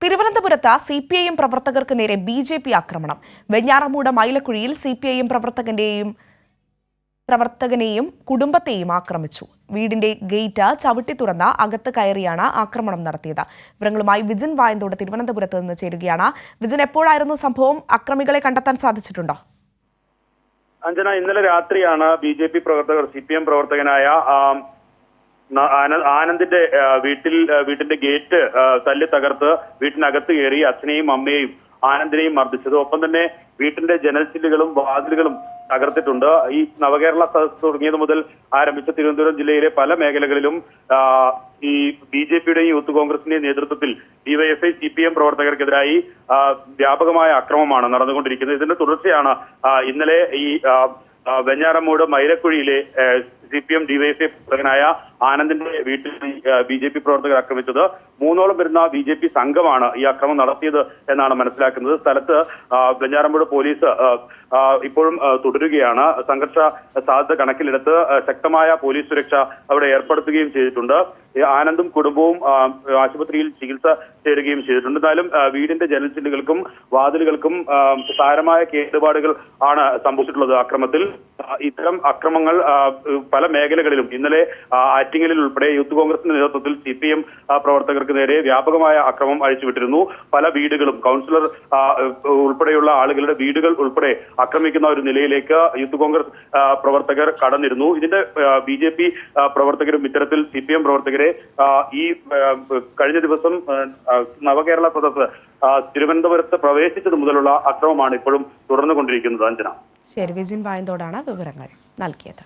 തിരുവനന്തപുരത്ത് CPIM പ്രവർത്തകർക്ക് നേരെ BJP ആക്രമണം. വെഞ്ഞാറമൂട് മൈലക്കുഴിയിൽ CPIM പ്രവർത്തകനെയും കുടുംബത്തെയും ആക്രമിച്ചു. വീടിന്റെ ഗേറ്റ് ചവിട്ടി തുറന്ന് അകത്ത് കയറിയാണ് ആക്രമണം നടത്തിയത്. വിവരങ്ങളുമായി വിജിൻ വായന്തോട് തിരുവനന്തപുരത്ത് നിന്ന് ചേരുകയാണ്. വിജിൻ, എപ്പോഴായിരുന്നു സംഭവം? അക്രമികളെ കണ്ടെത്താൻ സാധിച്ചിട്ടുണ്ടോ? അഞ്ജന, ഇന്നലെ രാത്രിയാണ് BJP പ്രവർത്തകർ CPM പ്രവർത്തകനായ ആനന്ദിന്റെ വീട്ടിന്റെ ഗേറ്റ് തല്ലി തകർത്ത് വീട്ടിനകത്ത് കയറി അച്ഛനെയും അമ്മയെയും ആനന്ദിനെയും മർദ്ദിച്ചത്. ഒപ്പം തന്നെ വീട്ടിന്റെ ജനൽച്ചില്ലുകളും വാതിലുകളും തകർത്തിട്ടുണ്ട്. ഈ നവകേരള സദസ് തുടങ്ങിയത് മുതൽ ആരംഭിച്ച തിരുവനന്തപുരം ജില്ലയിലെ പല മേഖലകളിലും ഈ BJPയുടെയും യൂത്ത് കോൺഗ്രസിന്റെയും നേതൃത്വത്തിൽ DYFI CPM പ്രവർത്തകർക്കെതിരായി വ്യാപകമായ അക്രമമാണ് നടന്നുകൊണ്ടിരിക്കുന്നത്. ഇതിന്റെ തുടർച്ചയാണ് ഇന്നലെ ഈ വെഞ്ഞാറമൂട് മൈലക്കുഴിയിലെ CPM DYFI പ്രവർത്തകനായ ആനന്ദിന്റെ വീട്ടിൽ BJP പ്രവർത്തകർ ആക്രമിച്ചത്. 3ഓളം വരുന്ന BJP സംഘമാണ് ഈ അക്രമം നടത്തിയത് എന്നാണ് മനസ്സിലാക്കുന്നത്. സ്ഥലത്ത് വെഞ്ഞാറമൂട് പോലീസ് ഇപ്പോഴും തുടരുകയാണ്. സംഘർഷ സാധ്യത കണക്കിലെടുത്ത് ശക്തമായ പോലീസ് സുരക്ഷ അവിടെ ഏർപ്പെടുത്തുകയും ചെയ്തിട്ടുണ്ട്. ആനന്ദും കുടുംബവും ആശുപത്രിയിൽ ചികിത്സ ചേരുകയും ചെയ്തിട്ടുണ്ട്. എന്തായാലും വീടിന്റെ ജനൽച്ചില്ലുകൾക്കും വാതിലുകൾക്കും സാരമായ കേടുപാടുകൾ ആണ് സംഭവിച്ചിട്ടുള്ളത് അക്രമത്തിൽ. ഇത്തരം അക്രമങ്ങൾ പല മേഖലകളിലും ഇന്നലെ ആറ്റിങ്ങലിൽ ഉൾപ്പെടെ യൂത്ത് കോൺഗ്രസിന്റെ നേതൃത്വത്തിൽ CPM പ്രവർത്തകർക്ക് നേരെ വ്യാപകമായ അക്രമം അഴിച്ചുവിട്ടിരുന്നു. പല വീടുകളും കൗൺസിലർ ഉൾപ്പെടെയുള്ള ആളുകളുടെ വീടുകൾ ഉൾപ്പെടെ ആക്രമിക്കുന്ന ഒരു നിലയിലേക്ക് യൂത്ത് കോൺഗ്രസ് പ്രവർത്തകർ കടന്നിരുന്നു. ഇതിന്റെ BJP പ്രവർത്തകരും ഇത്തരത്തിൽ CPM പ്രവർത്തകരെ ഈ കഴിഞ്ഞ ദിവസം നവകേരള സദസ് തിരുവനന്തപുരത്ത് പ്രവേശിച്ചത് മുതലുള്ള അക്രമമാണ് ഇപ്പോഴും തുടർന്നുകൊണ്ടിരിക്കുന്നത്. അഞ്ജന. ശരി, വിജിൻ വായന്തോടാണ് വിവരങ്ങൾ നൽകിയത്.